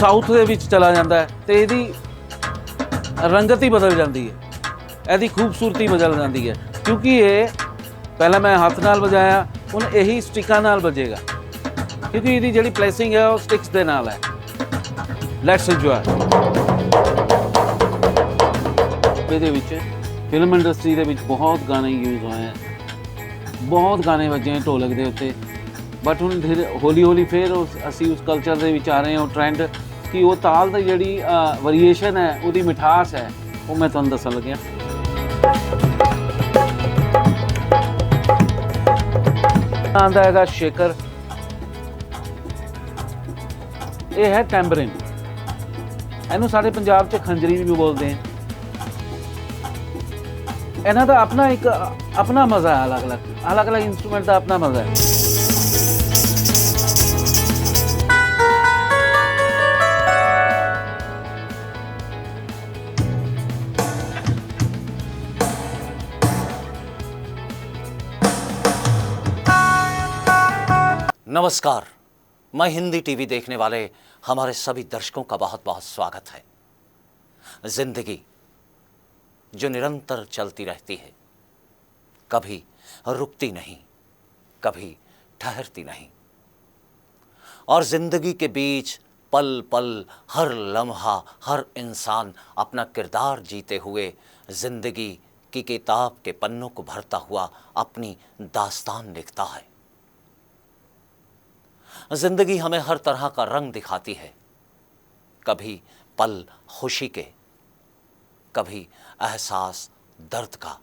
South ਦੇ ਵਿੱਚ ਚਲਾ ਜਾਂਦਾ ਹੈ ਤੇ ਇਹਦੀ ਰੰਗਤ ਹੀ ਬਦਲ ਜਾਂਦੀ ਹੈ, ਇਹਦੀ ਖੂਬਸੂਰਤੀ ਬਦਲ ਜਾਂਦੀ ਹੈ। ਕਿਉਂਕਿ ਇਹ ਪਹਿਲਾਂ ਮੈਂ ਹੱਥ ਨਾਲ ਵਜਾਇਆ, ਹੁਣ ਇਹੀ ਸਟਿਕਾਂ ਨਾਲ ਵੱਜੇਗਾ ਕਿਉਂਕਿ ਇਹਦੀ ਜਿਹੜੀ ਪਲੇਸਿੰਗ ਹੈ ਉਹ ਸਟਿਕਸ ਦੇ ਨਾਲ ਹੈ। Let's enjoy. ਇਹਦੇ ਵਿੱਚ ਫਿਲਮ ਇੰਡਸਟਰੀ ਦੇ ਵਿੱਚ ਬਹੁਤ ਗਾਣੇ ਯੂਜ਼ ਹੋਏ ਹੈ, ਬਹੁਤ ਗਾਣੇ ਵੱਜੇ ਢੋਲਕ ਦੇ ਉੱਤੇ। ਬਟ ਹੁਣ ਹੌਲੀ ਹੌਲੀ ਫਿਰ ਅਸੀਂ ਉਸ ਕਲਚਰ ਦੇ ਵਿੱਚ ਆ ਰਹੇ ਹਾਂ, ਉਹ ਟ੍ਰੈਂਡ ਕਿ ਉਹ ਤਾਲ ਦੀ ਜਿਹੜੀ ਵੇਰੀਏਸ਼ਨ ਹੈ, ਉਹਦੀ ਮਿਠਾਸ ਹੈ, ਉਹ ਮੈਂ ਤੁਹਾਨੂੰ ਦੱਸਣ ਲੱਗਿਆ। ਆਉਂਦਾ ਹੈਗਾ ਸ਼ੇਕਰ, ਇਹ ਹੈ ਟੈਂਬਰਿਨ, ਇਹਨੂੰ ਸਾਡੇ ਪੰਜਾਬ 'ਚ ਖੰਜਰੀ ਵੀ ਬੋਲਦੇ हैं। ਇਹਨਾਂ ਦਾ ਆਪਣਾ ਇੱਕ ਆਪਣਾ ਮਜ਼ਾ ਹੈ, ਅਲੱਗ ਅਲੱਗ ਇੰਸਟਰੂਮੈਂਟ ਦਾ ਆਪਣਾ ਮਜ਼ਾ ਹੈ। नमस्कार, मैं हिंदी टीवी देखने वाले हमारे सभी दर्शकों का बहुत बहुत स्वागत है। जिंदगी जो निरंतर चलती रहती है, कभी रुकती नहीं, कभी ठहरती नहीं, और जिंदगी के बीच पल पल हर लम्हा हर इंसान अपना किरदार जीते हुए जिंदगी की किताब के पन्नों को भरता हुआ अपनी दास्तान लिखता है। जिंदगी हमें हर तरह का रंग दिखाती है, कभी पल खुशी के, कभी एहसास दर्द का,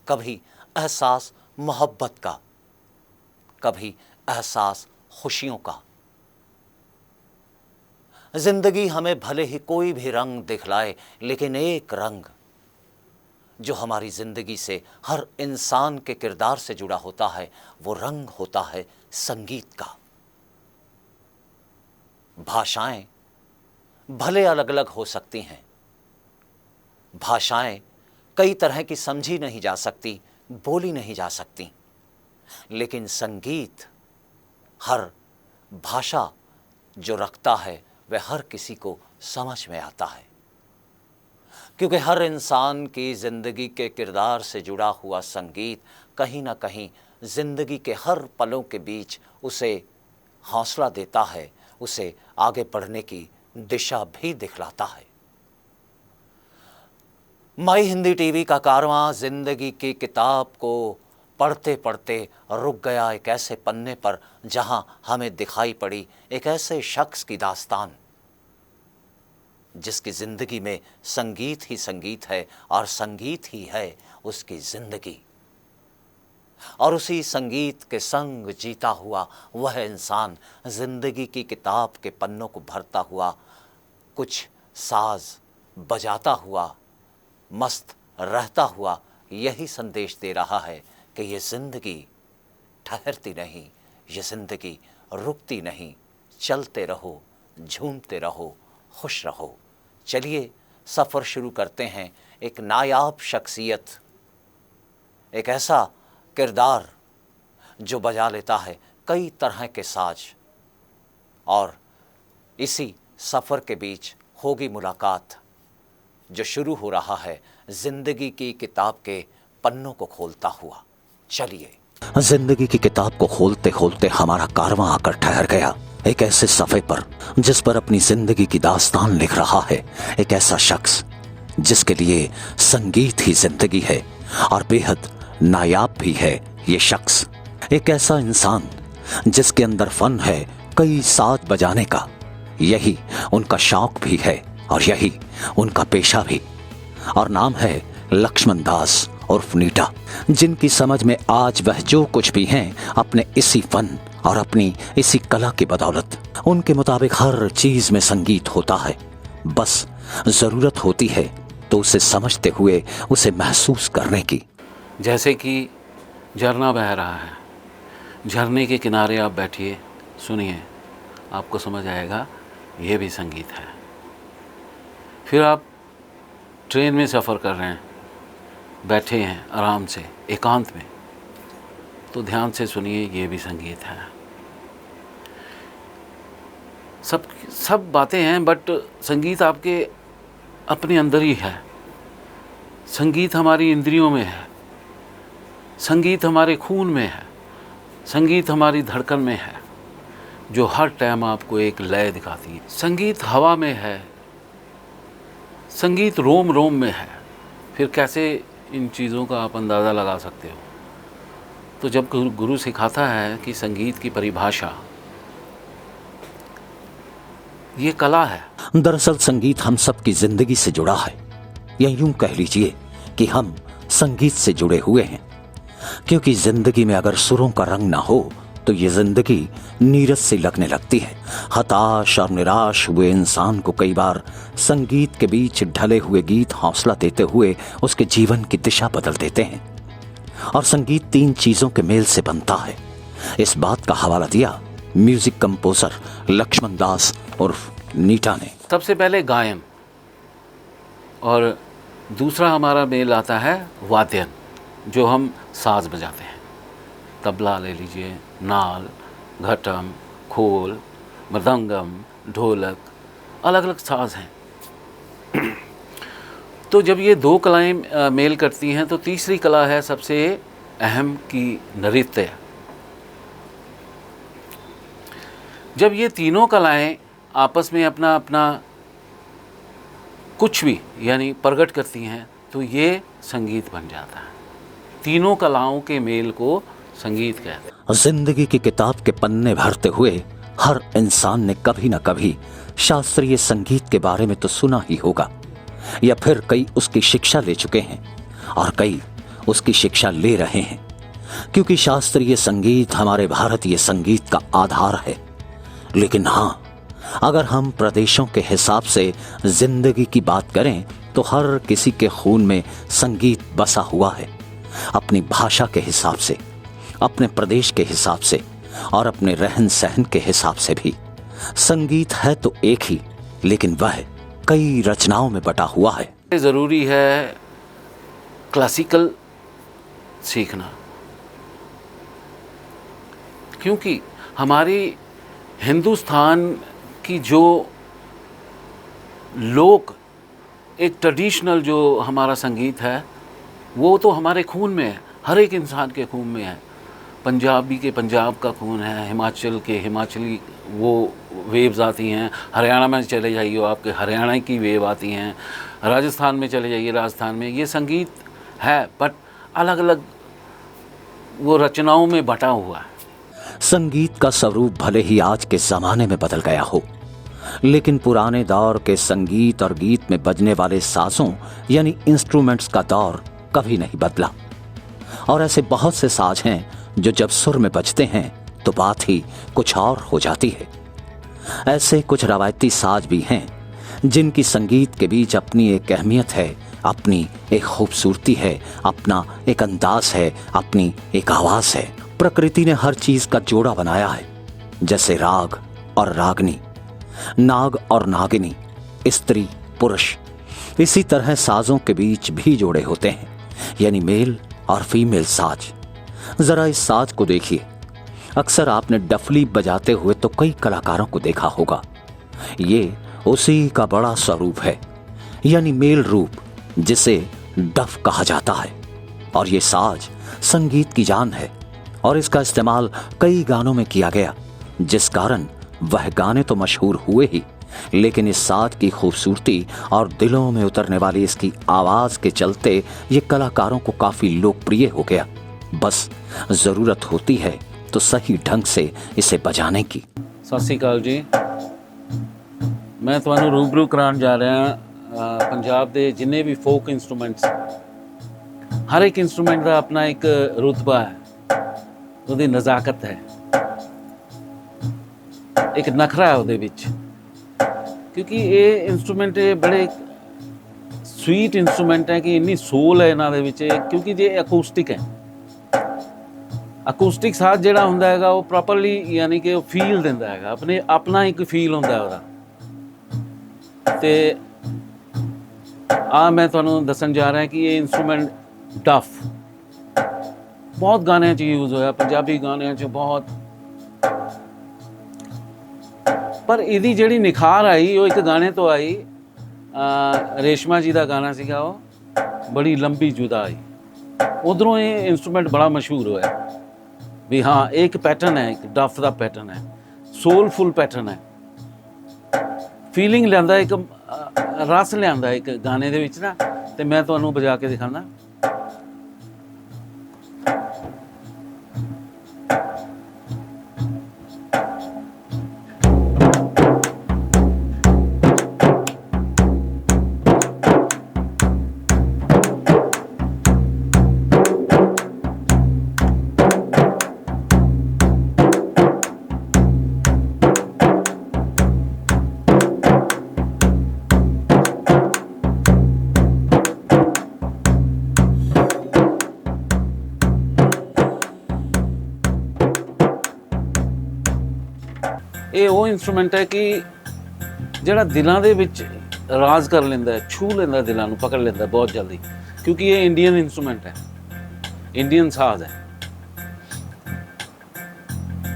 कभी एहसास मोहब्बत का, कभी एहसास खुशियों का। जिंदगी हमें भले ही कोई भी रंग दिखलाए, लेकिन एक रंग जो हमारी ज़िंदगी से हर इंसान के किरदार से जुड़ा होता है, वो रंग होता है संगीत का। भाषाएं भले अलग अलग हो सकती हैं, भाषाएं कई तरह की समझी नहीं जा सकती, बोली नहीं जा सकती, लेकिन संगीत हर भाषा जो रखता है वह हर किसी को समझ में आता है, क्योंकि हर इंसान की ज़िंदगी के किरदार से जुड़ा हुआ संगीत कहीं ना कहीं ज़िंदगी के हर पलों के बीच उसे हौसला देता है, उसे आगे बढ़ने की दिशा भी दिखलाता है। माई हिंदी टीवी का कारवां ज़िंदगी की किताब को पढ़ते पढ़ते रुक गया एक ऐसे पन्ने पर जहां हमें दिखाई पड़ी एक ऐसे शख्स की दास्तान जिसकी ज़िंदगी में संगीत ही संगीत है और संगीत ही है उसकी ज़िंदगी। और उसी संगीत के संग जीता हुआ वह इंसान ज़िंदगी की किताब के पन्नों को भरता हुआ, कुछ साज बजाता हुआ, मस्त रहता हुआ यही संदेश दे रहा है कि ये ज़िंदगी ठहरती नहीं, ये ज़िंदगी रुकती नहीं, चलते रहो, झूमते रहो, खुश रहो। चलिए सफ़र शुरू करते हैं। एक नायाब शख्सियत, एक ऐसा किरदार जो बजा लेता है कई तरह के साज, और इसी सफ़र के बीच होगी मुलाकात जो शुरू हो रहा है ज़िंदगी की किताब के पन्नों को खोलता हुआ। चलिए। जिंदगी की किताब को खोलते खोलते हमारा कारवां आकर ठहर गया एक ऐसे सफ़े पर जिस पर अपनी जिंदगी की दास्तान लिख रहा है एक ऐसा शख्स जिसके लिए संगीत ही जिंदगी है और बेहद नायाब भी है ये शख्स। एक ऐसा इंसान जिसके अंदर फन है कई साज बजाने का, यही उनका शौक भी है और यही उनका पेशा भी, और नाम है लक्ष्मण दास उर्फ नीटा, जिनकी समझ में आज वह जो कुछ भी हैं अपने इसी फन और अपनी इसी कला की बदौलत। उनके मुताबिक हर चीज में संगीत होता है, बस जरूरत होती है तो उसे समझते हुए उसे महसूस करने की। जैसे कि झरना बह रहा है, झरने के किनारे आप बैठिए, सुनिए, आपको समझ आएगा ये भी संगीत है। फिर आप ट्रेन में सफ़र कर रहे हैं, बैठे हैं आराम से एकांत में, तो ध्यान से सुनिए, ये भी संगीत है। सब बातें हैं, बट संगीत आपके अपने अंदर ही है। संगीत हमारी इंद्रियों में है, संगीत हमारे खून में है, संगीत हमारी धड़कन में है, जो हर टाइम आपको एक लय दिखाती है। संगीत हवा में है, संगीत रोम रोम में है। फिर कैसे इन चीज़ों का आप अंदाज़ा लगा सकते हो? तो जब गुरु सिखाता है कि संगीत की परिभाषा ये कला है। दरअसल संगीत हम सब की जिंदगी से जुड़ा है, या यूं कह लीजिए कि हम संगीत से जुड़े हुए हैं। क्योंकि जिंदगी में अगर सुरों का रंग ना हो तो ये जिंदगी नीरस सी लगने लगती है। हताश और निराश हुए इंसान को कई बार संगीत के बीच ढले हुए गीत हौसला देते हुए उसके जीवन की दिशा बदल देते हैं। और संगीत 3 चीजों के मेल से बनता है। इस बात का हवाला दिया म्यूजिक कंपोजर लक्ष्मण दास उर्फ नीटा ने। सबसे पहले गायन, और दूसरा हमारा मेल आता है वाद्यन, जो हम साज बजाते हैं। तबला ले लीजिए, नाल, घटम, खोल, मृदंगम, ढोलक, अलग अलग साज हैं। तो जब ये 2 कलाएं मेल करती हैं तो तीसरी कला है सबसे अहम की नृत्य। जब ये तीनों कलाएं आपस में अपना अपना कुछ भी यानी प्रकट करती हैं तो ये संगीत बन जाता है। तीनों कलाओं के मेल को संगीत कहते हैं। जिंदगी की किताब के पन्ने भरते हुए हर इंसान ने कभी न कभी शास्त्रीय संगीत के बारे में तो सुना ही होगा, या फिर कई उसकी शिक्षा ले चुके हैं और कई उसकी शिक्षा ले रहे हैं। क्योंकि शास्त्रीय संगीत हमारे भारतीय संगीत का आधार है। लेकिन हाँ, अगर हम प्रदेशों के हिसाब से जिंदगी की बात करें तो हर किसी के खून में संगीत बसा हुआ है। अपनी भाषा के हिसाब से, अपने प्रदेश के हिसाब से और अपने रहन सहन के हिसाब से भी संगीत है तो एक ही, लेकिन वह कई रचनाओं में बटा हुआ है। ज़रूरी है क्लासिकल सीखना, क्योंकि हमारी हिंदुस्तान की जो लोक एक ट्रेडिशनल जो हमारा संगीत है वो तो हमारे खून में है, हर एक इंसान के खून में है। पंजाबी के पंजाब का खून है, हिमाचल के हिमाचली वो वेव्स आती हैं, हरियाणा में चले जाइए आपके हरियाणा की वेव आती हैं, राजस्थान में चले जाइए राजस्थान में। ये संगीत है बट अलग अलग वो रचनाओं में बटा हुआ है। संगीत का स्वरूप भले ही आज के जमाने में बदल गया हो, लेकिन पुराने दौर के संगीत और गीत में बजने वाले साजों यानी इंस्ट्रूमेंट्स का दौर कभी नहीं बदला। और ऐसे बहुत से साज हैं जो जब सुर में बजते हैं तो बात ही कुछ और हो जाती है। ऐसे कुछ रवायती साज भी हैं जिनकी संगीत के बीच अपनी एक अहमियत है, अपनी एक खूबसूरती है, अपना एक अंदाज है, अपनी एक आवाज है। प्रकृति ने हर चीज का जोड़ा बनाया है, जैसे राग और रागनी, नाग और नागिनी, स्त्री पुरुष। इसी तरह साजों के बीच भी जोड़े होते हैं, यानी मेल और फीमेल साज। जरा इस साज को देखिए। अक्सर आपने डफली बजाते हुए तो कई कलाकारों को देखा होगा। ये उसी का बड़ा स्वरूप है, यानी मेल रूप, जिसे डफ कहा जाता है। और ये साज संगीत की जान है और इसका इस्तेमाल कई गानों में किया गया, जिस कारण वह गाने तो मशहूर हुए ही, लेकिन इस साज की खूबसूरती और दिलों में उतरने वाली इसकी आवाज के चलते ये कलाकारों को काफी लोकप्रिय हो गया। बस जरूरत होती है तो सही ढंग से इसे बजाने की। सत श्री अकाल जी, मैं ਤੁਹਾਨੂੰ रूबरू कराने जा रहा पंजाब के जिन्ने भी फोक इंस्ट्रूमेंट्स, हर एक इंस्ट्रूमेंट का अपना एक रुतबा है, ਉਹਦੀ नज़ाकत है, एक नखरा है ਉਹਦੇ ਵਿੱਚ। क्योंकि ये इंस्ट्रूमेंट बड़े स्वीट इंस्ट्रूमेंट है कि इन्नी सोल है इन्हां दे विच, क्योंकि ये अकूस्टिक है। अकूस्टिक साज ਜਿਹੜਾ ਹੁੰਦਾ ਹੈਗਾ ਉਹ ਪ੍ਰੋਪਰਲੀ ਯਾਨੀ ਕਿ ਉਹ ਫੀਲ ਦਿੰਦਾ ਹੈਗਾ, ਆਪਣੇ ਆਪਣਾ ਇੱਕ ਫੀਲ ਹੁੰਦਾ ਉਹਦਾ। ਤੇ ਆ ਮੈਂ ਤੁਹਾਨੂੰ ਦੱਸਣ ਜਾ ਰਿਹਾ ਕਿ ਇਹ ਇੰਸਟਰੂਮੈਂਟ ਡਫ ਬਹੁਤ ਗਾਣਿਆਂ 'ਚ ਯੂਜ਼ ਹੋਇਆ, ਪੰਜਾਬੀ ਗਾਣਿਆਂ 'ਚ ਬਹੁਤ। ਪਰ ਇਹਦੀ ਜਿਹੜੀ ਨਿਖਾਰ ਆਈ ਉਹ ਇੱਕ ਗਾਣੇ ਤੋਂ ਆਈ, ਰੇਸ਼ਮਾ ਜੀ ਦਾ ਗਾਣਾ ਸੀਗਾ ਉਹ, ਬੜੀ ਲੰਬੀ ਜੁਦਾਈ। ਉਧਰੋਂ ਇਹ ਇਨਸਟਰੂਮੈਂਟ ਬੜਾ ਮਸ਼ਹੂਰ ਹੋਇਆ ਵੀ ਹਾਂ ਇਹ ਇੱਕ ਪੈਟਰਨ ਹੈ, ਇੱਕ ਡਫ ਦਾ ਪੈਟਰਨ ਹੈ, ਸੋਲਫੁਲ ਪੈਟਰਨ ਹੈ, ਫੀਲਿੰਗ ਲਿਆਂਦਾ, ਇੱਕ ਰਸ ਲਿਆਂਦਾ ਇੱਕ ਗਾਣੇ ਦੇ ਵਿੱਚ ਨਾ। ਤੇ ਮੈਂ ਤੁਹਾਨੂੰ ਵਜਾ ਕੇ ਦਿਖਾਉਂਦਾ। ਇਹ ਉਹ ਇੰਸਟਰੂਮੈਂਟ ਹੈ ਕਿ ਜਿਹੜਾ ਦਿਲਾਂ ਦੇ ਵਿੱਚ ਰਾਜ ਕਰ ਲੈਂਦਾ ਹੈ, ਛੂ ਲੈਂਦਾ ਦਿਲਾਂ ਨੂੰ, ਪਕੜ ਲੈਂਦਾ ਬਹੁਤ ਜਲਦੀ, ਕਿਉਂਕਿ ਇਹ ਇੰਡੀਅਨ ਇੰਸਟਰੂਮੈਂਟ ਹੈ, ਇੰਡੀਅਨ ਸਾਜ਼ ਹੈ।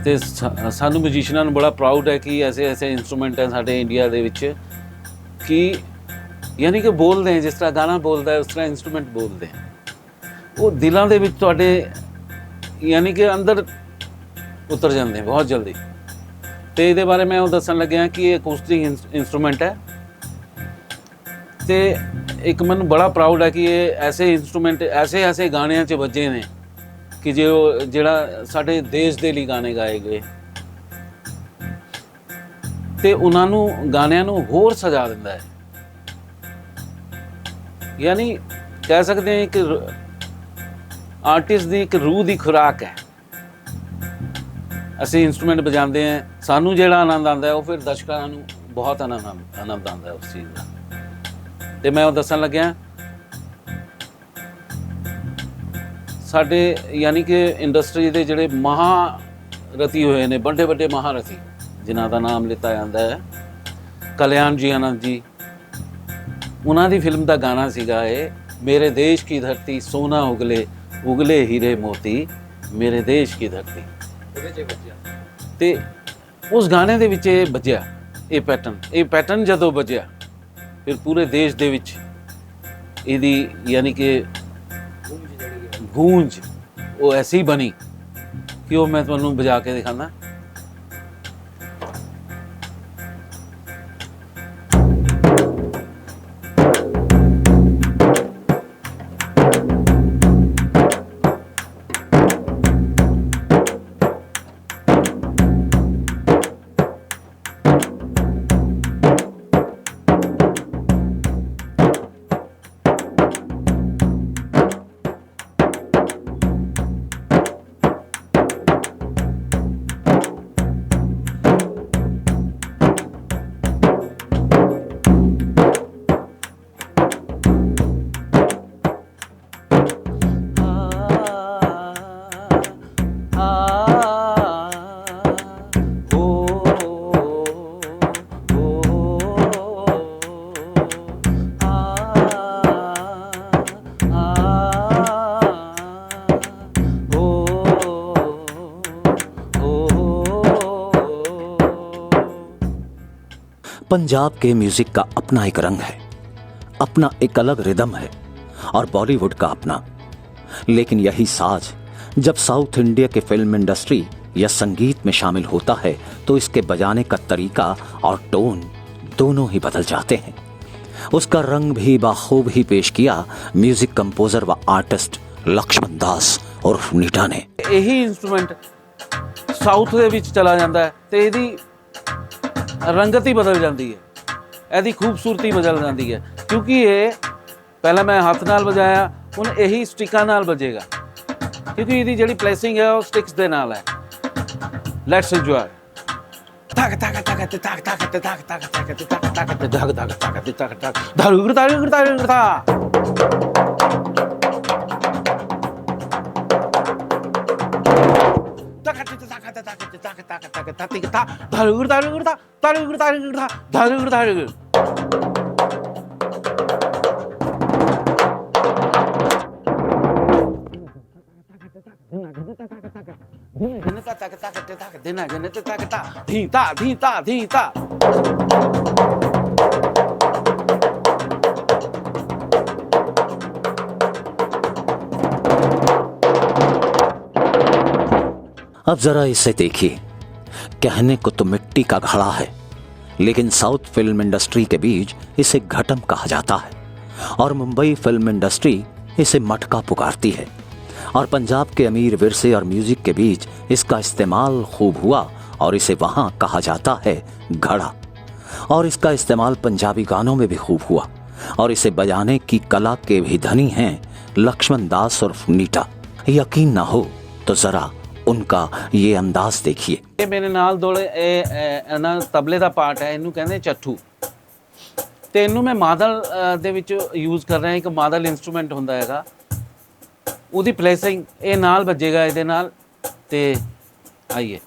ਤੇ ਸਾਨੂੰ ਮਿਊਜ਼ੀਸ਼ੀਅਨਾਂ ਨੂੰ ਬੜਾ ਪ੍ਰਾਊਡ ਹੈ ਕਿ ਐਸੇ ਇੰਸਟਰੂਮੈਂਟ ਹੈ ਸਾਡੇ ਇੰਡੀਆ ਦੇ ਵਿੱਚ ਕਿ ਯਾਨੀ ਕਿ ਬੋਲਦੇ ਹੈ ਜਿਸ ਤਰ੍ਹਾਂ ਗਾਣਾ ਬੋਲਦਾ ਹੈ ਉਸ ਤਰ੍ਹਾਂ ਇੰਸਟਰੂਮੈਂਟ ਬੋਲਦੇ ਹੈ। ਉਹ ਦਿਲਾਂ ਦੇ ਵਿੱਚ ਤੁਹਾਡੇ ਯਾਨੀ ਕਿ ਅੰਦਰ ਉਤਰ ਜਾਂਦੇ ਬਹੁਤ ਜਲਦੀ। ਤੇ ਇਹਦੇ ਬਾਰੇ ਮੈਂ ਉਹ ਦੱਸਣ ਲੱਗਿਆ ਕਿ ਇਹ ਅਕੂਸਟਿਕ ਇੰਸਟਰੂਮੈਂਟ ਹੈ ਤੇ ਇੱਕ ਮੈਨੂੰ ਬੜਾ ਪ੍ਰਾਊਡ ਹੈ ਕਿ ਇਹ ਐਸੇ ਇੰਸਟਰੂਮੈਂਟ ਐਸੇ ਗਾਣਿਆਂ 'ਚ ਵੱਜੇ ਨੇ ਕਿ ਜਿਹੜਾ ਸਾਡੇ ਦੇਸ਼ ਦੇ ਲਈ ਗਾਣੇ ਗਾਏ ਗਏ ਤੇ ਉਹਨਾਂ ਨੂੰ ਗਾਣਿਆਂ ਨੂੰ ਹੋਰ ਸਜਾ ਦਿੰਦਾ ਹੈ। ਯਾਨੀ ਕਹਿ ਸਕਦੇ ਹਾਂ ਕਿ ਆਰਟਿਸਟ ਦੀ ਇੱਕ ਰੂਹ ਦੀ ਖੁਰਾਕ ਹੈ। ਅਸੀਂ ਇੰਸਟਰੂਮੈਂਟ ਵਜਾਉਂਦੇ ਹਾਂ, ਸਾਨੂੰ ਜਿਹੜਾ ਆਨੰਦ ਆਉਂਦਾ ਹੈ ਉਹ ਫਿਰ ਦਰਸ਼ਕਾਂ ਨੂੰ ਬਹੁਤ ਆਨੰਦ ਆਉਂਦਾ ਉਸ ਚੀਜ਼ ਦਾ। ਤੇ ਮੈਂ ਉਹ ਦੱਸਣ ਲੱਗਿਆ ਸਾਡੇ ਯਾਨੀ ਕਿ ਇੰਡਸਟਰੀ ਦੇ ਜਿਹੜੇ ਮਹਾਰਥੀ ਹੋਏ ਨੇ, ਵੱਡੇ ਮਹਾਰਥੀ ਜਿਨ੍ਹਾਂ ਦਾ ਨਾਮ ਲਿੱਤਾ ਜਾਂਦਾ ਹੈ, ਕਲਿਆਣ ਜੀ ਆਨੰਦ ਜੀ, ਉਹਨਾਂ ਦੀ ਫਿਲਮ ਦਾ ਗਾਣਾ ਸੀਗਾ ਇਹ, ਮੇਰੇ ਦੇਸ਼ ਕੀ ਧਰਤੀ ਸੋਨਾ ਉਗਲੇ ਹੀਰੇ ਮੋਤੀ, ਮੇਰੇ ਦੇਸ਼ ਕੀ ਧਰਤੀ। ਤੇ ਉਸ ਗਾਣੇ ਦੇ ਵਿੱਚ ਇਹ ਵੱਜਿਆ, ਇਹ ਪੈਟਰਨ ਜਦੋਂ ਵੱਜਿਆ ਫਿਰ ਪੂਰੇ ਦੇਸ਼ ਦੇ ਵਿੱਚ ਇਹਦੀ ਯਾਨੀ ਕਿ ਗੂੰਜ ਉਹ ਐਸੀ ਬਣੀ ਕਿ ਉਹ ਮੈਂ ਤੁਹਾਨੂੰ ਵਜਾ ਕੇ ਦਿਖਾਉਂਦਾ। पंजाब के म्यूजिक का अपना एक रंग है, अपना एक अलग रिदम है और बॉलीवुड का अपना। लेकिन यही साज जब साउथ इंडिया के फिल्म इंडस्ट्री या संगीत में शामिल होता है तो इसके बजाने का तरीका और टोन दोनों ही बदल जाते हैं। उसका रंग भी बाखूब ही पेश किया म्यूजिक कंपोजर व आर्टिस्ट लक्ष्मण दास उर्फ नीटा ने। यही इंस्ट्रूमेंट साउथ ਦੇ ਵਿੱਚ ਚਲਾ ਜਾਂਦਾ ਹੈ ਤੇ ਇਹਦੀ रंगत ही बदल जाती है, ਇਹਦੀ खूबसूरती बदल जाती है क्योंकि ये पहले मैं हाथ नाल बजाया, ਹੁਣ यही स्टिकां नाल बजेगा क्योंकि ਇਹਦੀ ਜਿਹੜੀ प्लेसिंग है वो स्टिक्स ਦੇ ਨਾਲ है। Let's enjoy. तक तक तक तक तक तक तक तक तक तक तक तक तक धारू धारू धारू था। तक तक तक देना जने तक ता धीता धीता धीता। अब जरा इसे देखिए, कहने को तो मिट्टी का घड़ा है, लेकिन साउथ फिल्म इंडस्ट्री के बीच इसे घटम कहा जाता है और मुंबई फिल्म इंडस्ट्री इसे मटका पुकारती है। और पंजाब के अमीर विरसे और म्यूजिक के बीच इसका इस्तेमाल खूब हुआ और इसे वहां कहा जाता है घड़ा। और इसका इस्तेमाल पंजाबी गानों में भी खूब हुआ और इसे बजाने की कला के भी धनी हैं लक्ष्मण दास और नीटा। यकीन ना हो तो जरा उनका ये अंदाज देखिए। ਇਹ ਮੇਰੇ ਨਾਲ ਦੋਲੇ ਇਹ ਨਾ ਤਬਲੇ ਦਾ ਪਾਰਟ ਹੈ, ਇਹਨੂੰ ਕਹਿੰਦੇ ਚੱਠੂ, ਤੇ ਇਹਨੂੰ ਮੈਂ ਮਾਦਲ ਦੇ ਵਿੱਚ ਯੂਜ਼ ਕਰ ਰਿਹਾ। ਇੱਕ ਮਾਦਲ ਇਨਸਟਰੂਮੈਂਟ ਹੁੰਦਾ ਹੈਗਾ, ਉਹਦੀ ਪਲੇਸਿੰਗ ਇਹ ਨਾਲ ਵੱਜੇਗਾ ਇਹਦੇ ਨਾਲ। ਤੇ ਆਈਏ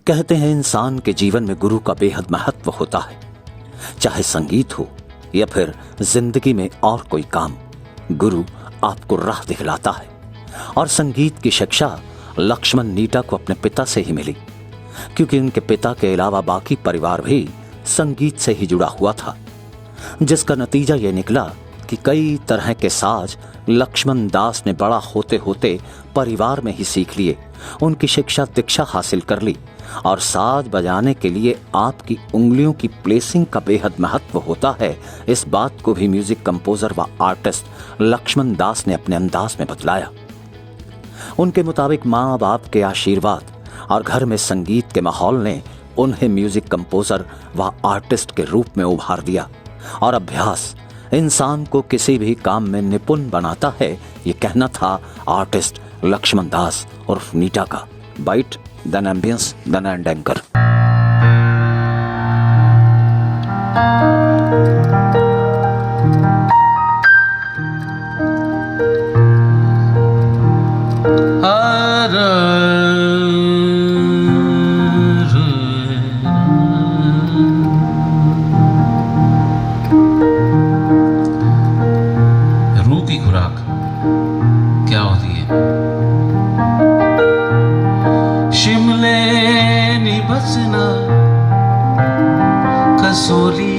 कहते हैं इंसान के जीवन में गुरु का बेहद महत्व होता है, चाहे संगीत हो या फिर जिंदगी में और कोई काम। गुरु आपको राह दिखलाता है और संगीत की शिक्षा लक्ष्मण नीटा को अपने पिता से ही मिली, क्योंकि उनके पिता के अलावा बाकी परिवार भी संगीत से ही जुड़ा हुआ था, जिसका नतीजा ये निकला कि कई तरह के साज लक्ष्मण दास ने बड़ा होते होते परिवार में ही सीख लिए, उनकी शिक्षा दीक्षा हासिल कर ली। और साज बजाने के लिए आपकी उंगलियों की प्लेसिंग का बेहद महत्व होता है, इस बात को भी म्यूजिक कंपोजर व आर्टिस्ट लक्ष्मण दास ने अपने अंदाज में बतलाया। उनके मुताबिक माँ बाप के आशीर्वाद और घर में संगीत के माहौल ने उन्हें म्यूजिक कंपोजर व आर्टिस्ट के रूप में उभार दिया। और अभ्यास इंसान को किसी भी काम में निपुण बनाता है, ये कहना था आर्टिस्ट लक्ष्मण दास उर्फ नीटा का। Bite then ambience then end anchor. रूह की खुराक क्या होती है? शिमले नी बसना, कसोली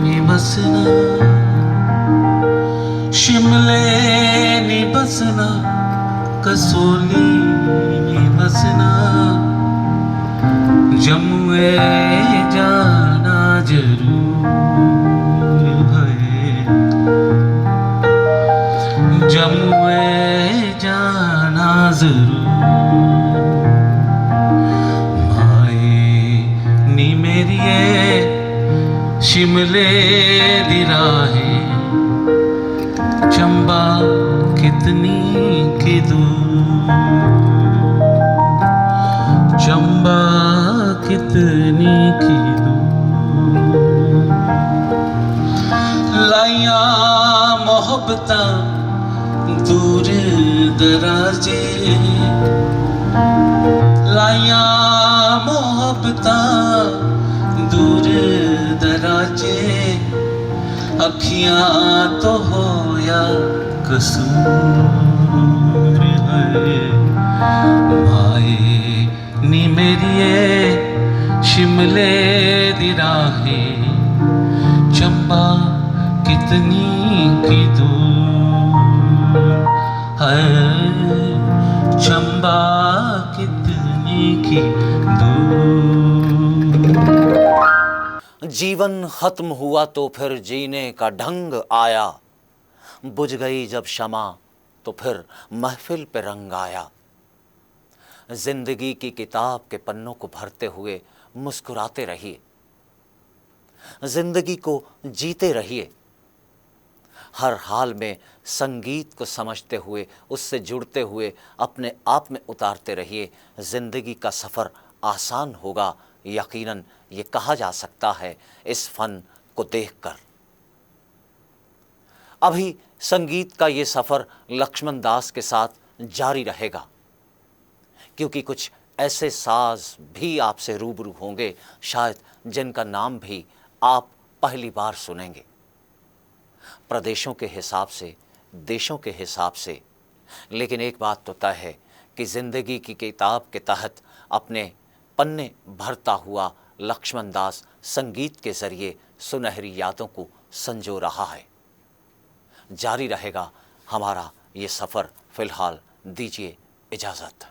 नी बसना, शिमले नी बसना, कसोली नी बसना, जमुए जाना जरूर है, जमुए जाना जरूर। शिमले दी राहें चंबा कितनी की दूर, चंबा कितनी की दूर। लाइया मोहब्बता दूर दराजे, लाइया मोहब्बता दूर दराजे, अखियां तो होया कसूर है। माए नी मेरिए शिमले दी राहें चंबा कितनी की दूर है, चंबा कितनी की दूर। जीवन खत्म हुआ तो फिर जीने का ढंग आया, बुझ गई जब शमा तो फिर महफिल पे रंग आया। जिंदगी की किताब के पन्नों को भरते हुए मुस्कुराते रहिए, जिंदगी को जीते रहिए, हर हाल में संगीत को समझते हुए, उससे जुड़ते हुए अपने आप में उतारते रहिए। जिंदगी का सफ़र आसान होगा, यकीनन ये कहा जा सकता है इस फन को देखकर। अभी संगीत का ये सफ़र लक्ष्मण दास के साथ जारी रहेगा, क्योंकि कुछ ऐसे साज भी आपसे रूबरू होंगे शायद जिनका नाम भी आप पहली बार सुनेंगे। प्रदेशों के हिसाब से, देशों के हिसाब से, लेकिन एक बात तो तय है कि ज़िंदगी की किताब के तहत अपने पन्ने भरता हुआ लक्ष्मण दास संगीत के ज़रिए सुनहरी यादों को संजो रहा है। जारी रहेगा हमारा ये सफ़र। फ़िलहाल दीजिए इजाज़त।